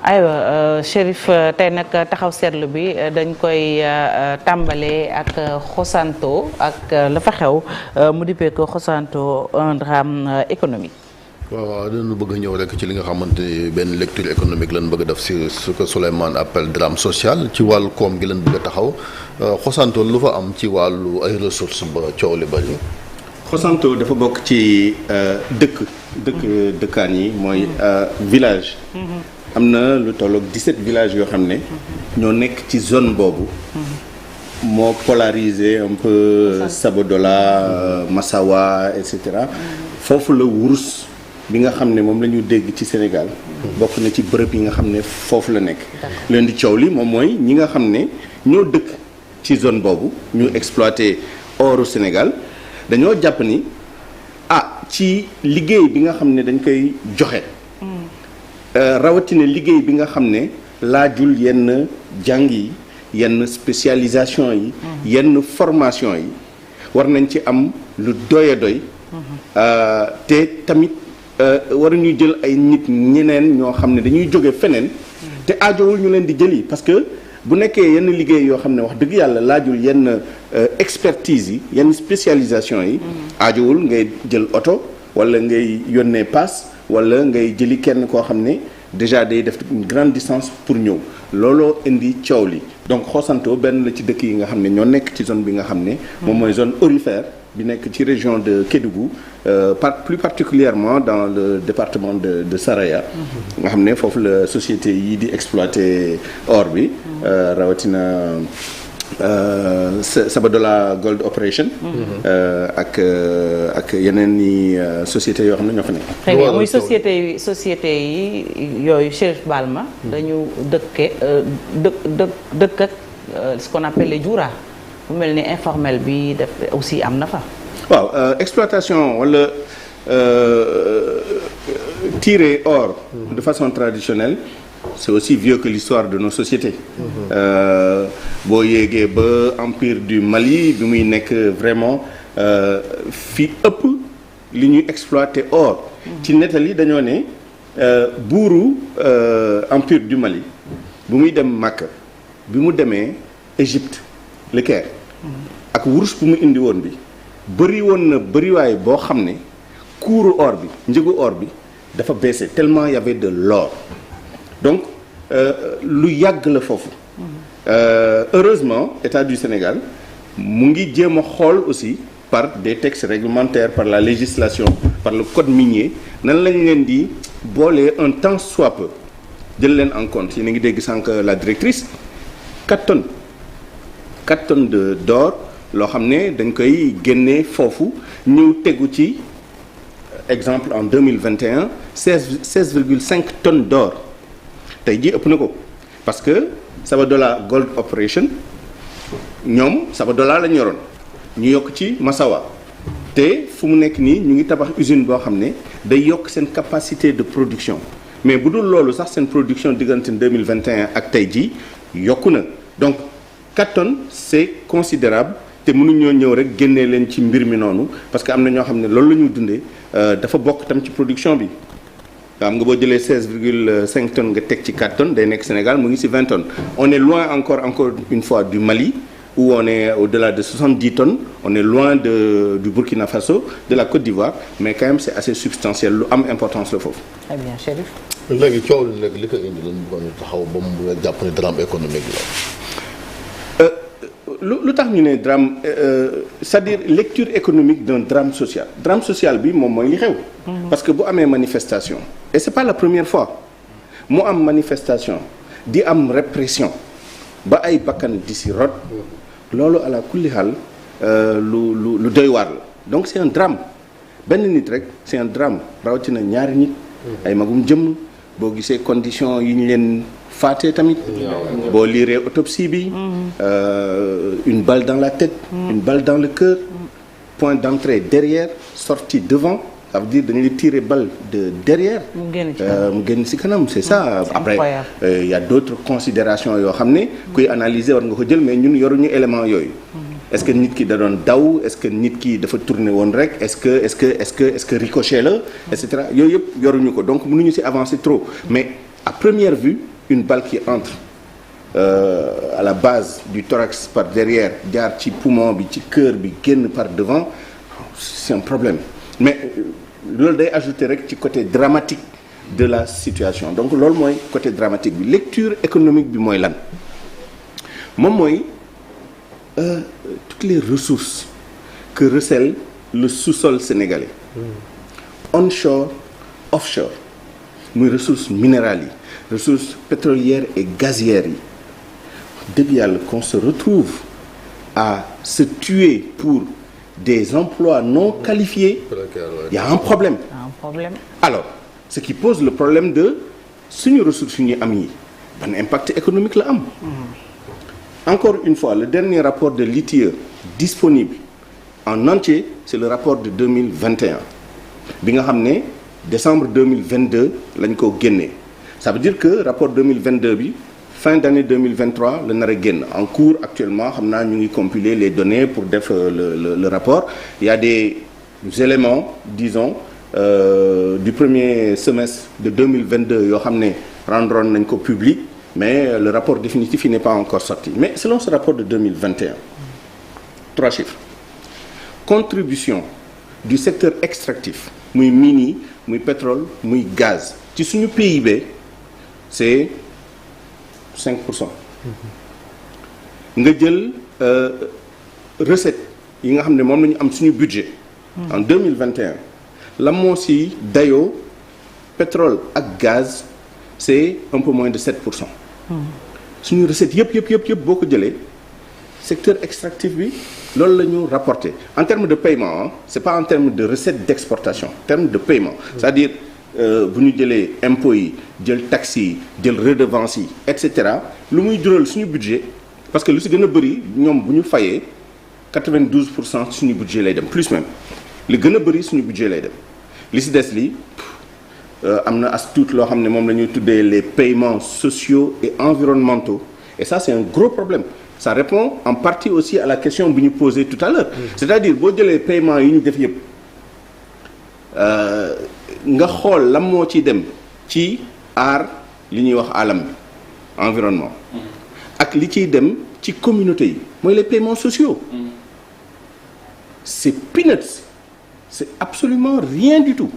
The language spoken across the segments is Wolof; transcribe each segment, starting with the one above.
aywa Chérif tey nag taxaw seetlu bi dañ koy tàmbalee ak Xosanto ak la fa xew mu dippee ko Xosanto un drame économique. waaw dañu bëgg a ñëw rek ci li nga xamante ni benn lecture économique lañ bëgg a def si ce que Souleymane appelle drame social ci wàllu koom gi lañ bëgg a taxaw Xosanto lu fa am ci wàllu ay ressources ba coow li bari. Xosanto dafa bokk ci dëkkaan yi mooy village. am na lu tolloog 17 villages yoo xam ne ñoo nekk ci zone boobu. moo polarisé un peu Sabodola Massawa et cetera. foofu la wurus bi nga xam ne moom la ñu dégg ci Sénégal. bokk na ci bërëb yi nga xam ne foofu la nekk. leen di coow li moom mooy ñi nga xam ne ñoo dëkk ci zone boobu ñu exploité oru Sénégal dañoo jàpp ni ci liggéey bi nga xam ne dañ koy joxe. rawatina liggéey bi nga xam ne laajul yenn jàng yi yenn spécialisation yi. yenn formation yi war nañ ci am lu doy a doy. te tamit waruñu jël ay nit ñeneen ñoo xam ne dañuy jóge feneen. te aajowul ñu leen di jëli parce que bu nekkee yenn liggéey yoo xam ne wax dëgg yàlla laajul yenn expertise yi yenn spécialisation yi. aajowul ngay jël oto wala ngay yónnee paas wala ngay jëli kenn koo xam ne déjà day def une grande distance pour ñëw looloo indi coow li donc Xosanto benn la ci dëkk yi nga xam ne ñoo nekk ci zone bi nga xam ne. moom mooy zone aurifère bi nekk ci région de Kédougou plus particulièrement dans le département de Saraya. nga xam ne foofu la société yi di exploiter or bi. rawatina Sabodola Gold Operation. ak yeneen ni sociétés yoo xam ne ñoo fa nekk. très bien muy société yi yooyu Chérif Balma dañu dëkk ak ce qu'on appelle les Jura. bu mel ni informel bi def aussi am na fa. waaw exploitation wala tirer or. de façon traditionnelle. c'est aussi vieux que l'histoire de nos sociétés. boo yéegee ba empire du Mali bi muy nekk vraiment fi ëpp li ñuy exploiter or. ci nettali dañoo ne buuru empire du Mali bu muy dem Makka bi mu demee Égypte. Le Caire ak wurus bu mu indi woon bi bëri woon na bëriwaay boo xam ne kuuru or bi njëgu or bi dafa baissé tellement y avait de l'or donc lu yàgg la foofu heureusement État du Sénégal mu ngi jéem a xool aussi par des textes réglementaires par la législation par le code minier nan lañ leen di boolee un tant soit peu jël leen en compte yéen a ngi dégg sànq la directrice 4 tonnes d'or loo xam ne dañ koy génnee foofu ñëw tegu ci exemple en 2021 16,5 tonnes d'or tey jii ëpp na ko parce que Sabodola Gold Operation ñoom Sabodola lañ yoroon ñu yokk ci Massawa te fu mu nekk nii ñu ngi tabax usine boo xam ne day yokk seen capacité de production mais bu dul loolu sax seen production diggante 2021 ak tey jii yokku na donc 4 tonnes c'est considérable te mënuñoo ñëw rek génnee leen ci mbir mi noonu parce que am na ñoo xam ne loolu la ñu dundee dafa bokk tam ci production bi xam nga boo jëlee 16,5 tonnes nga teg ci 4 tonnes day nekk Sénégal mu ngi ci 20 tonnes on est loin encore une fois du Mali où on est au-delà de 70 tonnes on est loin du Burkina Faso de la Côte d'Ivoire mais quand même c'est assez substantiel lu am importance la foofu. Très bien Chérif. léegi coow li léegi li ko indi lan bëggoon taxaw ba mu jàpp ne drame économique la. lu tax ñu ne drame c'est-à-dire lecture économique d'un drame social bi moom mooy li xew. parce que bu amee manifestation et c'est pas la première fois mu am manifestation di am répression ba ay bakkan di si rot loolu ala kulli xaal lu doy waar la donc c'est un drame benn nit rek c'est un drame rawatina ñaari nit. ay magum jëmm boo gisee conditions yi ñu leen. faatee tamit boo liiree autopsie bi une balle dans la tête une balle dans le cœur point d'entrée derrière sortie devant ça veut dire dañu la tirer balle de derrière mu génn ci kanam c'est ça après il y a d'autres considérations yoo xam ne kuy analyser war nga ko jël mais ñun yoruñu élément yooyu est-ce que nit ki da doon daw est-ce que nit ki dafa tourner woon rek est-ce que ricochet la et cetera yooyu yëpp yoruñu ko donc mënuñu ci avancer trop mais à première vue une balle qui entre à la base du thorax par derrière jaar ci poumon bi ci cœur bi génn par devant c'est un problème mais loolu day ajouter rek ci côté dramatique de la situation donc loolu mooy côté dramatique bi lecture économique bi mooy lan moom mooy toutes les ressources que recèle le sous-sol sénégalais onshore offshore muy ressources minérales yi ressources pétrolières et gazières yi dëgg yàlla qu'on se retrouve à se tuer pour des emplois non qualifiés il y a un problème alors ce qui pose le problème de suñu ressources yu ñuy am yi ban impact économique la am encore une fois le dernier rapport de l'ITIE disponible en entier c'est le rapport de 2021 bi nga xam ne décembre 2022 lañ ko génnee ça veut dire que rapport 2022 bi fin d'année 2023 la nar a génn en cours actuellement xam naa ñu ngi compiler les données pour def le rapport il y a des éléments disons du premier semestre de 2022 yoo xam ne rendroon nañ ko public mais le rapport définitif il n'est pas encore sorti mais selon ce rapport de 2021 3 chiffres contribution du secteur extractif muy mine yi muy pétrole muy gaz ci suñu PIB c'est 5%. nga jël recette yi nga xam ne moom la ñu am suñu budget. en 2021 la moo si dayoo pétrole ak gaz c'est un peu moins de 7%. suñu recette yëpp boo ko jëlee secteur extractif bi loolu la ñu rapporté en termes de paiement hein, c'est pas en termes de recette d'exportation en termes de paiement. c'est-à-dire bu ñu jëlee impôts yi jël taxes yi jël redevance yi et cetera lu muy jural suñu budget parce que lu si gën a bëri ñoom bu ñu fayee 92% suñu budget lay dem plus même li gën a bëri suñu budget lay dem li si des li am na as tuut loo xam ne moom la ñuy tuddee les paiements sociaux et environnementaux et ça c'est un gros problème ça répond en partie aussi à la question bi ñu posée tout à l'heure c'est-à-dire boo jëlee paiement yi ñu def yëpp nga xool lan moo ci dem ci aar li ñuy wax alam bi environnement ak li ciy dem ci communauté yi mooy les paiements sociaux c'est peanuts c'est absolument rien du tout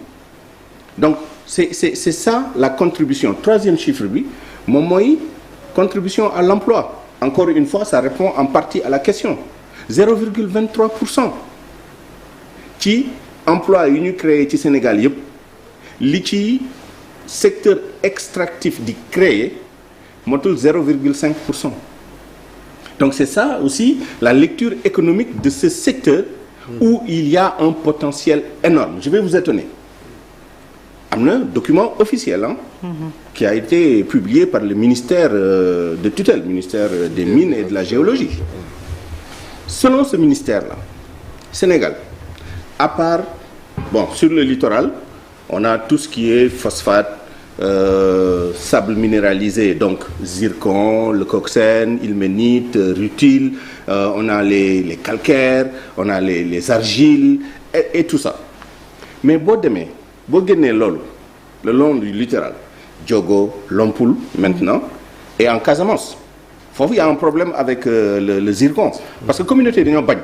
donc c'est ça la contribution troisième chiffre bi moom mooy contribution à l'emploi encore une fois ça répond en partie à la question 0,23% ci emploi yu ñu créé ci Sénégal yëpp li ci secteur extractif di créer motul 0,5%. donc c'est ça aussi la lecture économique de ce secteur où il y a un potentiel énorme je vais vous étonner am na document officiel qui a été publié par le ministère de tutelle ministère des mines et de la géologie selon ce ministère-là Sénégal à part sur le littoral on a tout ce qui est phosphate sable minéralisé donc zircon le coxène ilménite rutile on a les calcaires on a les argiles et tout ça mais boo génnee loolu le long du littoral Diogo Lompoul maintenant et en Casamance foofu il y a un problème avec le zircon parce que communauté dañoo bañ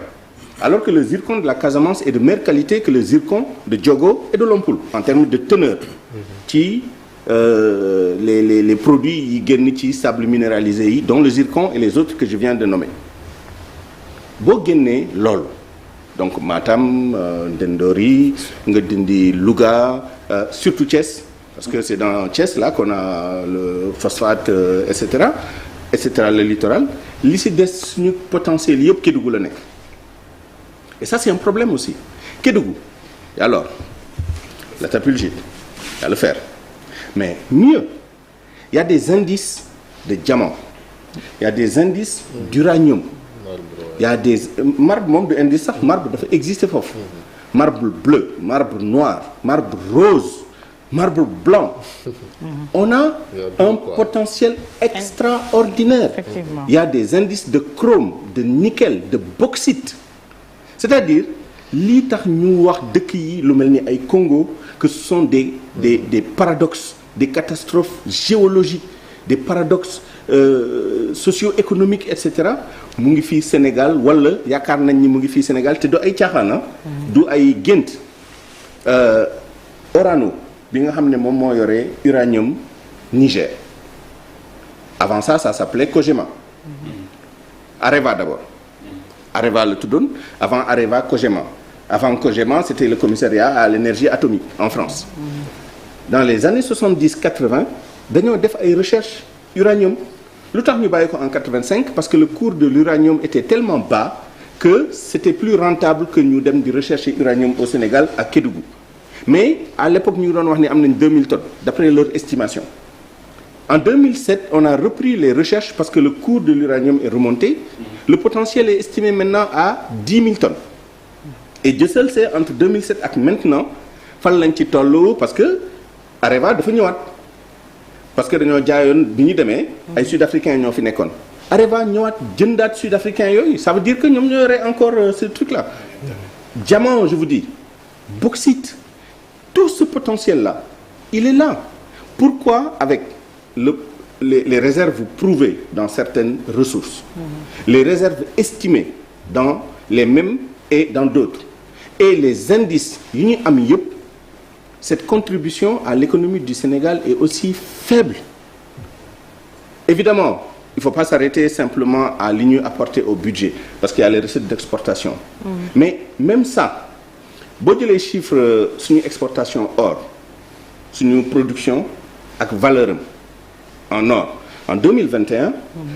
alors que le zircon de la Casamance est de meilleure qualité que le zircon de Diogo et de Lompoul en termes de teneur ci les produits yi génn ci sable minéralisé yi dont le zircon et les autres que je viens de nommer boo génnee loolu donc Matam Ndendori nga dindi Louga surtout Thiès parce que c'est dans Thiès là qu'on a le phosphate et cetera le littoral li si des suñu potentiel yëpp Kédougou la nekk et ça c'est un problème aussi Kédougou et alors la tapulgite il y a le fer mais mieux il y a des indices de diamant il y a des indices d'uranium il y a des marbre moom du indice sax marbre dafa exister foofu marbre bleu marbre noir marbre rose marbre blanc on a un potentiel extraordinaire il y a des indices de chrome de nickel de bauxite c'est-à-dire lii tax ñu wax dëkk yi lu mel ni ay Congo que ce sont des paradoxes des catastrophes géologiques des paradoxes socio-économiques et cetera mu ngi fii Sénégal wala yaakaar nañ ni mu ngi fii Sénégal te du ay caaxaana du ay gént Orano bi nga xam ne moom moo yore uranium Niger avant ça s'appelait Cogema Areva d'abord Areva la tuddoon avant Areva Cogema avant Cogema c'était le commissariat à l'énergie atomique en France dans les années 70-80 dañoo def ay recherches uranium lu tax ñu bàyyi ko en 85 parce que le cours de l'uranium était tellement bas que c'était plus rentable que ñu dem di rechercher uranium au Sénégal à Kédougou mais à l'époque ñu ngi doon wax ni am nañ 2000 tonnes d'après leur estimation en 2007 on a repris les recherches parce que le cours de l'uranium est remonté le potentiel est estimé maintenant à 10 000 tonnes et Dieu seul sait entre 2007 ak maintenant fan lañ ci toll parce que Areva dafa ñëwaat parce que dañoo jaayoon bi ñu demee ay sud-africains ñoo fi nekkoon Areva ñëwaat jëndaat sud-africains yooyu ça veut dire que ñoom ñoo yore encore ce truc là diamant je vous dis bauxite tout ce potentiel là il est là pourquoi avec les réserves prouvées dans certaines ressources les réserves estimées dans les mêmes et dans d'autres et les indices yu ñu am yëpp cette contribution à l'économie du Sénégal est aussi faible évidemment il faut pas s'arrêter simplement à li ñuy apporter au budget parce qu'il y a les recettes d'exportation mais même ça boo jëlee chiffre suñu exportation or suñu production ak valeur am en or en 2021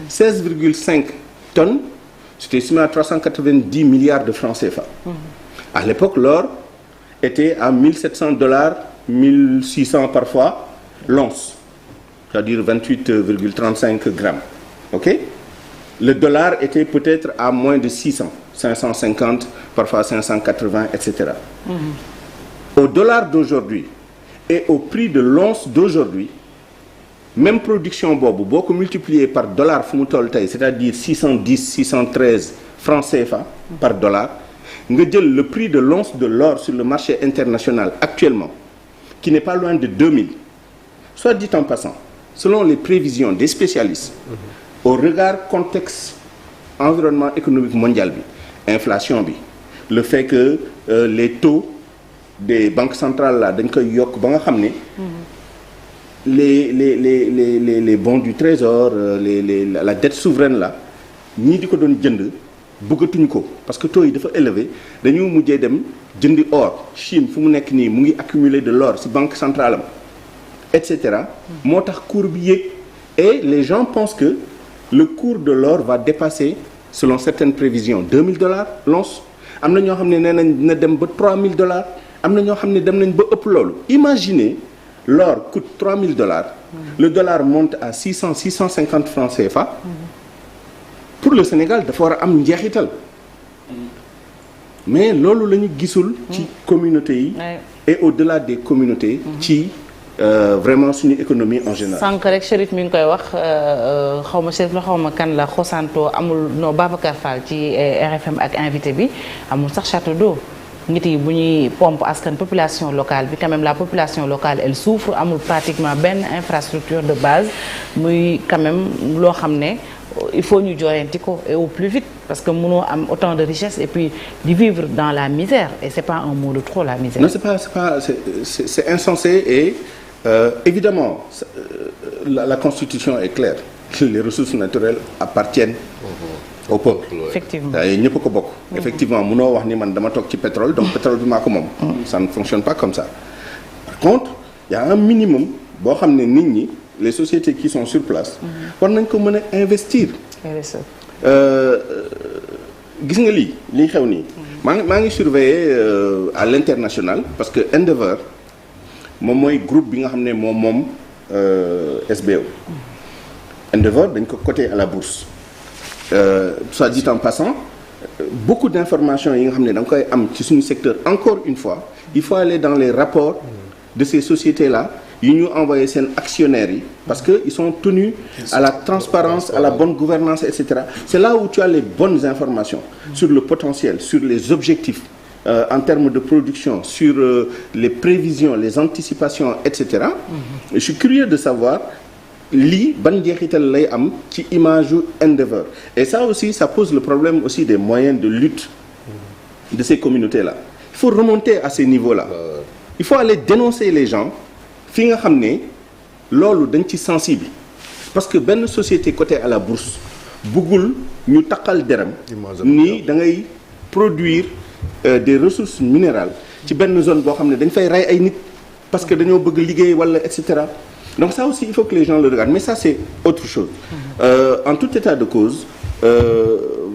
16,5 tonnes c'était estimé à 390 milliards de francs CFA à l'époque l'or était à $1,700 $1,600 parfois l'once c'est-à-dire 28,35 grammes ok le dollar était peut-être à moins de 600 550 parfois 580 etc au dollar d'aujourd'hui et au prix de l'once d'aujourd'hui même production boobu boo ko multiplier par dollar fu mu toll tey c'est-à-dire 610 613 francs CFA par dollar nga jël le prix de l'once de l'or sur le marché international actuellement qui n'est pas loin de 2000 soit dit en passant selon les prévisions des spécialistes au regard contexte environnement économique mondial bi inflation bi le fait que les taux des banques centrales là dañ koy yokk ba nga xam ne les bons du trésor la dette souveraine là ñii di ko doon jënd bëggatuñu ko parce que taux yi dafa élevé dañu mujjee dem jëndi or Chine fu mu nekk nii mu ngi accumuler de l'or ci banque centrale am et cetera moo tax cours bi yéeg et les gens pensent que le cours de l'or va dépasser selon certaines prévisions $2000 l'once am na ñoo xam ne nee nañ dina dem ba $3000 am na ñoo xam ne dem nañ ba ëpp loolu imaginez l'or coûte $3000 le dollar monte à 600 650 francs CFA pour le Sénégal dafa war a am njeexital mais loolu la ñu gisul ci communauté yi et au-delà des communautés ci vraiment suñu économie en général. sànq rek Chérif mi ngi koy wax xaw ma Chérif la xaw ma kan la Xosanto amul non Babacar Fall ci RFM ak invité bi amul sax château d'eau nit yi bu ñuy pompe askan population locale bi quand même la population locale elle souffre amul pratiquement benn infrastructure de base muy quand même loo xam ne il faut ñu joyanti ko et au plus vite parce que mënoo am autant de richesse et puis di vivre dans la misère et c'est pas un mot de trop la misère. Non, c'est insensé et évidemment la constitution est claire les ressources naturelles appartiennent au peuple. Effectivement ñëpp ko bokk. effectivement mënoo wax ni man dama toog ci pétrole donc pétrole bi maa ko moom. ça ne fonctionne pas comme ça. par contre il y a un minimum boo xam ne nit ñi les sociétés qui sont sur place. war nañ ko mën a investir. gis nga lii xew nii. maa ngi surveiller à l'international parce que Endeavour moom mooy groupe bi nga xam ne moom SBO. Endeavour dañ ko coté à la bourse. Soit dit en passant beaucoup d'informations yi nga xam ne da nga koy am ci suñu secteur encore une fois il faut aller dans les rapports de ces sociétés là yi ñu envoyé seen actionnaires yi parce que ils sont tenus à la transparence à la bonne gouvernance et cetera c'est là où tu as les bonnes informations sur le potentiel sur les objectifs en termes de production sur les prévisions les anticipations et cetera je suis curieux de savoir lii ban njeexital lay am ci image yu Endeavour et ça aussi ça pose le problème aussi des moyens de lutte de ces communautés-là. Il faut remonter à ces niveaux-là. Il faut aller dénoncer les gens fi nga xam ne loolu dañ ci sensible parce que benn société cotée à la bourse bëggul ñu taqal deram ni da ngay produire des ressources minérales ci benn zone boo xam ne dañ fay rey ay nit parce que dañoo bëgg liggéey wala et cetera. Donc ça aussi il faut que les gens le regardent mais ça c'est autre chose. En tout état de cause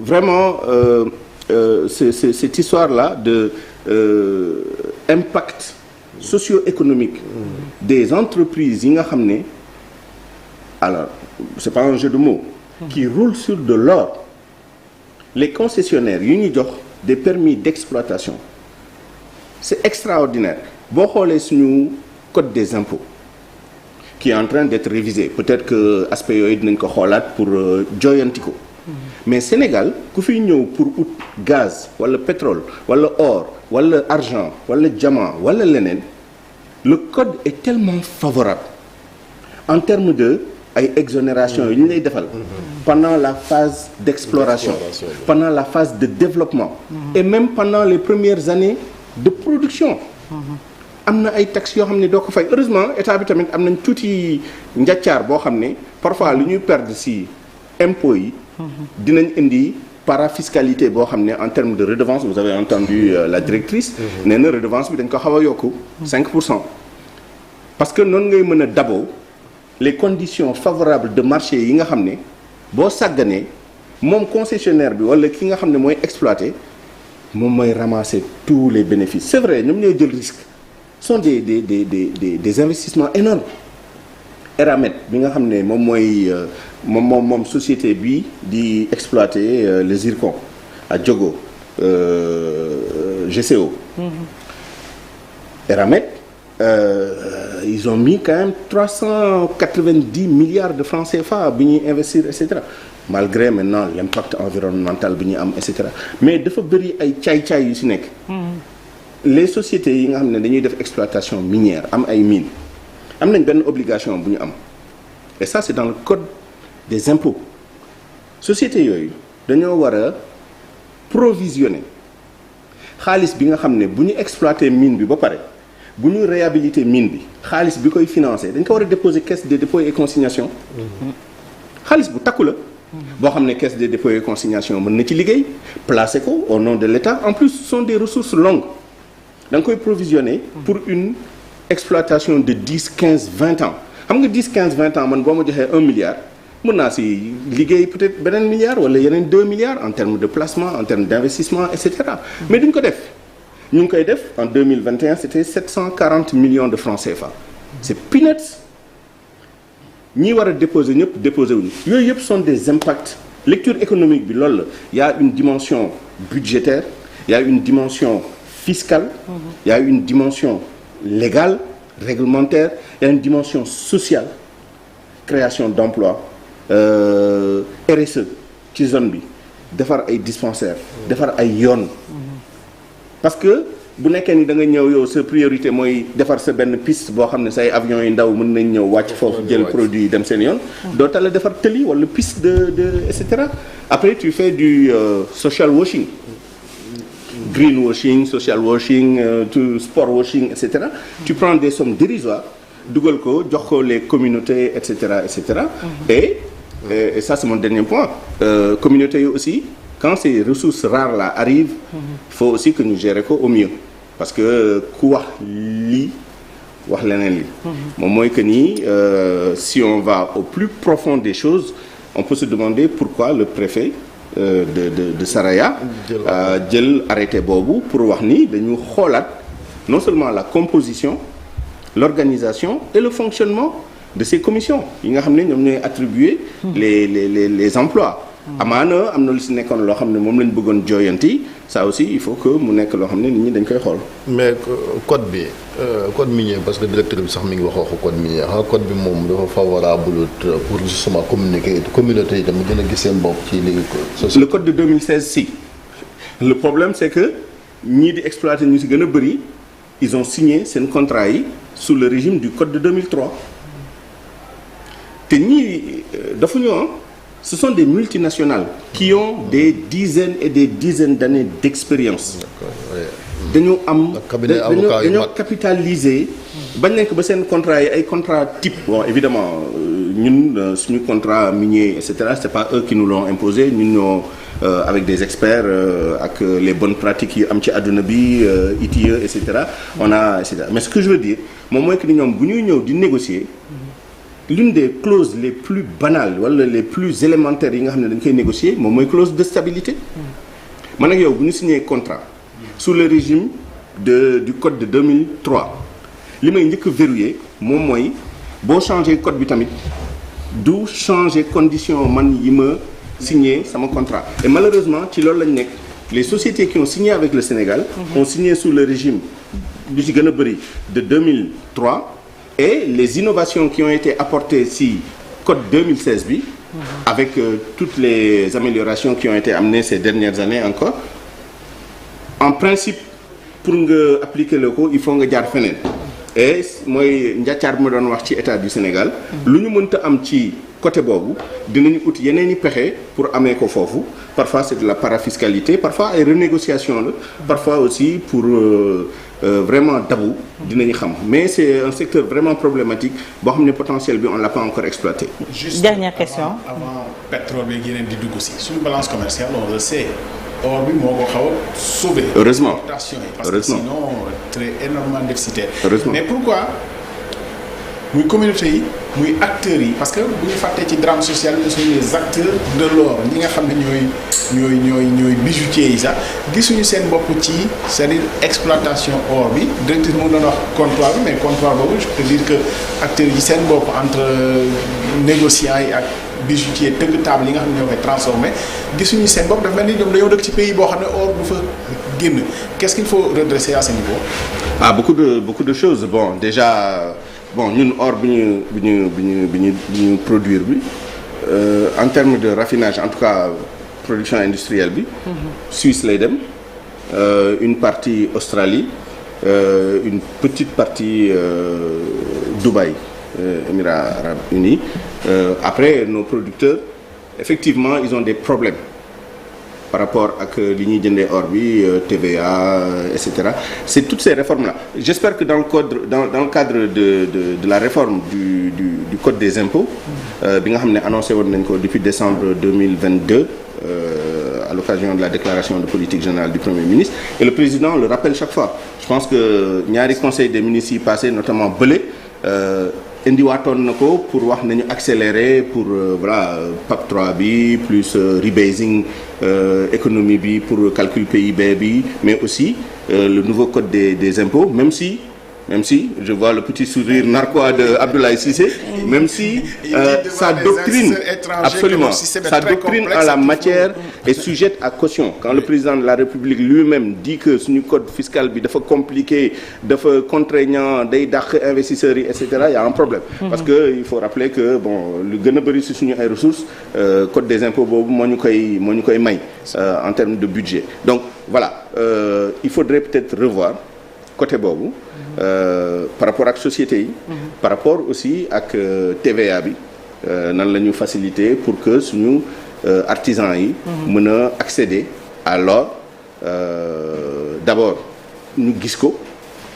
vraiment cette histoire-là de impact socio-économique des entreprises yi nga xam ne alors c'est pas un jeu de mots qui roulent sur de l'or. Les concessionnaires yu ñu jox des permis d'exploitation c'est extraordinaire boo xoolee suñu code des impôts qui est en train d'être révisé peut-être que aspect yooyu dinañ ko xoolaat pour joyanti ko mais Sénégal ku fiy ñëw pour ut gaz wala pétrole wala or wala argent wala diamant wala leneen le code est tellement favorable en termes de ay exonération yu ñu lay defal pendant la phase d'exploration pendant la phase de développement et même pendant les premières années de production am na ay taxes yoo xam ne doo ko fay heureusement état bi tamit am nañ tuuti njàccaar boo xam ne parfois lu ñuy perdre ci impôts yi dinañ indi parafiscalité boo xam ne en termes de redevance vous avez entendu la directrice nee na redevance bi dañ ko xaw a yokku 5% parce que noonu ngay mën a daboo les conditions favorables de marché yi nga xam ne boo sàgganee moom concessionnaire bi wala ki nga xam ne mooy exploiter moom mooy ramasser tous les bénéfices c'est vrai ñoom ñooy jël risque sont des investissements énormes Eramet bi nga xam ne moom mooy moom société bi di exploiter le zircon à Diogo GCO Eramet ils ont mis quand même 390 milliards de francs CFA bi ñuy investir et cetera malgré maintenant l'impact environnemental bi ñuy am et cetera mais dafa bëri ay caay-caay yu ci nekk les sociétés yi nga xam ne dañuy def exploitation minière am ay mines am nañ benn obligation bu ñu am et ça c'est dans le code des impôts sociétés yooyu dañoo war a provisionner xaalis bi nga xam ne bu ñu exploiter mine bi ba pare bu ñu réhabiliter mine bi xaalis bi koy financer dañ ko war a déposer caisse de dépôt et consignation xaalis bu takku la boo xam ne caisse de dépôt et consignation mën na ci liggéey placer ko au nom de l'État en plus ce sont des ressources longues da nga koy provisionner pour une exploitation de 10 15 20 ans xam nga 10 15 20 ans man boo ma joxee 1 milliard mën naa si liggéey peut-être beneen milliard wala yeneen 2 milliards en termes de placement en termes d'investissement et cetera mais duñ ko def ñu ngi koy def en 2021 c'était 740 millions de francs CFA c'est peanuts ñi war a déposer ñëpp déposer wuñu yooyu yëpp sont des impacts lecture économique bi loolu la il y a une dimension budgétaire il y a une dimension fiscale il y a une dimension légale réglementaire il y a une dimension sociale création d'emplois RSE ci zone bi defar ay dispensaires defar ay yoon parce que bu nekkee ni da nga ñëw yow sa priorité mooy defar sa benn piste boo xam ne say avions yi ndaw mën nañ ñëw wàcc foofu jël produit dem seen yoon doo tala defar tëli wala piste de et cetera après tu fais du social washing greenwashing social washing tout sport washing et cetera tu prends des sommes dérisoires dugal ko jox ko les communautés et cetera et cetera et ça c'est mon dernier point communautés yi aussi quand ces ressources rares là arrivent il faut aussi que ñu gérer ko au mieux parce que ku wax lii wax leneen li moom mooy que ni si on va au plus profond des choses on peut se demander pourquoi le préfet de Saraya jël arrêté boobu pour wax ni dañu xoolaat non seulement la composition l'organisation et le fonctionnement de ces commissions yi nga xam ne ñoom ñooy attribuer les emplois amaana am na lu si nekkoon loo xam ne moom lañ bëggoon jooyanti ça aussi il faut que mu nekk loo xam ne nit ñi dañ koy xool. mais code bi code minier parce que directeur bi sax mi ngi wax waxu code minier code bi moom dafa favorable pour justement communiquer communauté yi tamit gën a gis seen bopp ci léegi. le code de 2016 si le problème c'est que ñii di exploiter ñu si gën a bëri ils ont signé seen contrat yi sous le régime du code de 2003 te ñii dafa ñoo ce sont des multinationales qui ont des dizaines et des dizaines d'années d'expérience. dañoo am dañoo capitaliser bañ nekk ba seen contrat yi ay contrat type. Bon évidemment ñun suñu contrat minier et cetera c'est pas eux qui nous l'ont imposé ñun ñoo avec des experts ak les bonnes pratiques yi am ci àdduna bi ITIE et cetera on a et cetera mais ce que je veux dire moom mooy que ni ñoom bu ñuy ñëw di négocier. L'une des clauses les plus banales wala les plus élémentaires yi nga xam ne dañ koy négocier moom mooy clause de stabilité. man ak yow bu ñu signé contrat sous le régime du code de 2003 li may njëkk a verrouiller moom mooy boo changer code bi tamit du changer condition man yi ma signé sama contrat. Et malheureusement ci loolu lañ nekk les sociétés qui ont signé avec le Sénégal. ont signé sous le régime lu ci gën a bëri de 2003. Et les innovations qui ont été apportées si code 2016 bi avec toutes les améliorations qui ont été amenées ces dernières années encore en principe pour nga appliquer le ko il faut nga jaar feneen et mooy njàccaar bi ma doon wax ci état du Sénégal lu ñu mënta am ci côté boobu dinañu ut yeneen i pexe pour amee ko foofu parfois c'est de la parafiscalité parfois ay renégociation la parfois aussi pour vraiment dabu dinañu xam mais c'est un secteur vraiment problématique boo xam ne potentiel bi on l'a pas encore exploité. Juste dernière question avant pétrole bi yeneen di dugg si suñu balance commerciale on le sait or bi moo ko xaw a sauver. Heureusement parce que sinon très énormément déficitaire. Heureusement. Mais pourquoi muy communauté yi muy acteurs yi parce que bu ñu fàttee ci drame social yi sont les acteurs de l'or ñi nga xam ne ñooy bijoutiers yi sax gisuñu seen bopp ci c'est-à-dire exploitation or bi directeur mu doon wax comptoir bi mais comptoir boobu je peux dire que acteurs yi seen bopp entre négociants yi ak bijoutier tëgg table yi nga xam ne ñoo koy transformé gisuñu seen bopp dafa mel ni ñoom dañoo dëkk ci pays boo xam ne or du fa génn qu'est-ce qu'il faut redresser à ce niveau. Beaucoup de choses bon déjà. Bon ñun or bi ñu produire bi en termes de raffinage en tout cas production industrielle bi. Suisse lay dem une partie Australie une petite partie Dubaï Émirats arabes unis après nos producteurs effectivement ils ont des problèmes. Par rapport ak li ñuy jëndee or bi TVA et cetera c'est toutes ces réformes là j'espère que dans le cadre de la réforme du code des impôts bi nga xam ne annoncé woon nañ ko depuis décembre 2022 à l'occasion de la déclaration de politique générale du Premier ministre et le président le rappelle chaque fois je pense que ñaari conseil des ministres yi passé notamment bële indiwaatoon na ko pour wax nañu accélérer pour voilà PAP 3 bi plus rebasing économie bi pour calcul PIB bi mais aussi le nouveau code des impôts même si je vois le petit sourire narquois de Abdoulaye Cissé même si sa doctrine absolument sa doctrine en la matière est sujette à caution quand le président de la République lui-même dit que suñu code fiscal bi dafa compliqué dafa contraignant day dàq investisseurs yi et cetera il y a un problème parce que il faut rappeler que bon lu gën a bëri ci suñu ay ressources code des impôts boobu moo ñu koy may en termes de budget donc voilà il faudrait peut-être revoir côté boobu par rapport ak société yi par rapport aussi ak TVA bi nan la ñu faciliter pour que suñu artisans yi mën a accéder à l'or d'abord ñu gis ko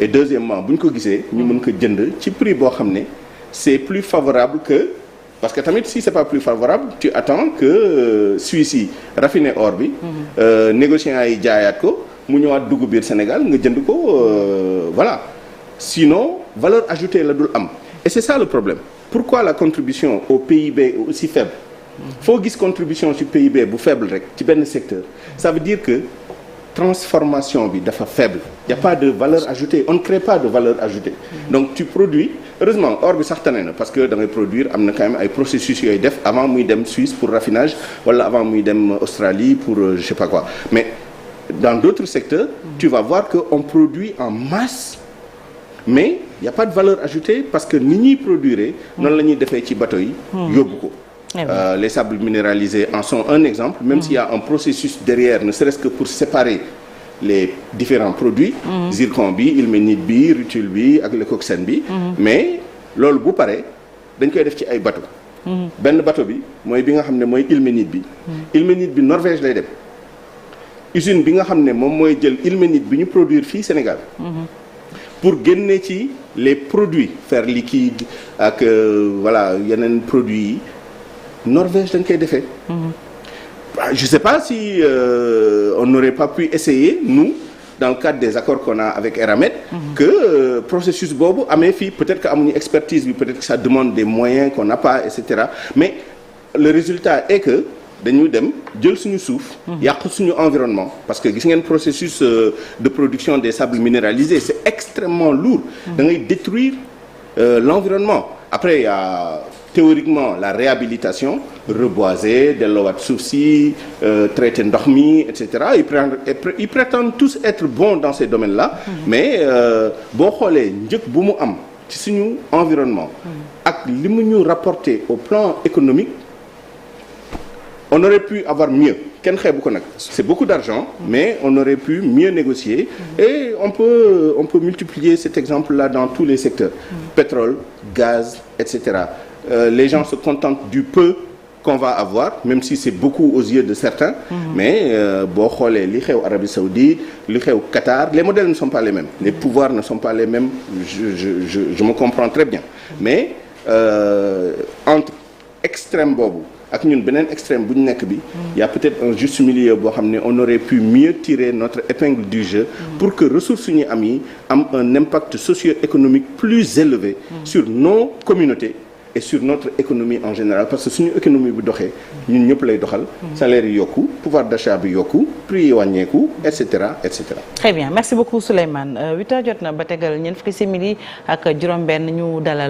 et deuxièmement bu ñu ko gisee ñu mën ko jënd ci prix boo xam ne c'est plus favorable que parce que tamit si c'est pas plus favorable tu attends que Suisse yi raffiner or bi négociants yi jaayaat ko mu ñëwaat dugg biir Sénégal nga jënd ko voilà sinon valeur ajoutée la dul am et c'est ça le problème pourquoi la contribution au PIB est aussi faible foo gis contribution ci PIB bu faible rek ci benn secteur ça veut dire que transformation bi dafa faible il y a pas de valeur ajoutée on ne crée pas de valeur ajoutée donc tu produis heureusement or bi sax tane na parce que da ngay produire am na quand même ay processus yooyu def avant muy dem Suisse pour raffinage wala avant muy dem Australie pour je sais pas quoi mais dans d'autres secteurs tu vas voir que on produit en masse mais il y a pas de valeur ajoutée parce que ni ñuy produire noonu la ñuy defee ci bateau yi yóbbu ko les sables minéralisés en sont un exemple même s'il y a un processus derrière ne serait-ce que pour séparer les différents produits zircon bi ilménite bi rutile bi ak le coxène bi mais loolu bu pare dañ koy def ci ay bateau benn bateau bi mooy bi nga xam ne mooy ilménite bi. ilménite bi Norvège lay dem. usine bi nga xam ne moom mooy jël ilménite bi ñu produire fii Sénégal. pour génne ci les produits fer liquide ak voilà yeneen produits yi Norvège dañ koy defee. Je sais pas si on n'aurait pas pu essayer nous dans le cadre des accords qu'on a avec Eramet. que processus boobu amee fii peut-être que amuñu expertise bi peut-être que ça demande des moyens qu'on n'a pas et cetera mais le résultat est que. dañu dem jël suñu suuf. yàq suñu environnement parce que gis ngeen processus de production des sables minéralisés c'est extrêmement lourd. da ngay détruire l'environnement après il y a théoriquement la réhabilitation reboiser delloowaat suuf si traiter ndox mi et cetera ils prétendent tous être bons dans ces domaines-là. mais boo xoolee njëg bu mu am ci suñu environnement. ak li mu ñu rapporter au plan économique. On aurait pu avoir mieux kenn xeebu ko nag c'est beaucoup d'argent mais on aurait pu mieux négocier et on peut multiplier cet exemple-là dans tous les secteurs pétrole gaz etc. Les gens se contentent du peu qu'on va avoir même si c'est beaucoup aux yeux de certains mais boo xoolee li xew Arabie Saoudite li xew Qatar les modèles ne sont pas les mêmes les pouvoirs ne sont pas les mêmes je me comprends très bien mais entre extrême boobu ak ñun beneen extrême bu ñu nekk bi y a peut-être un juste milieu boo xam ne on aurait pu mieux tirer notre épingle du jeu pour que ressources suñu am yi am un impact socio-économique plus élevé sur nos communautés et sur notre économie en général parce que suñu économie bi doxee ñun ñëpp lay doxal salaire yi yokku pouvoir d'achat bi yokku prix yi wàññeeku et cetera et cetera. Très bien merci beaucoup Souleymane 8h jot na ba tegal ñeent fukki simili ak juróom-benn ñu dalal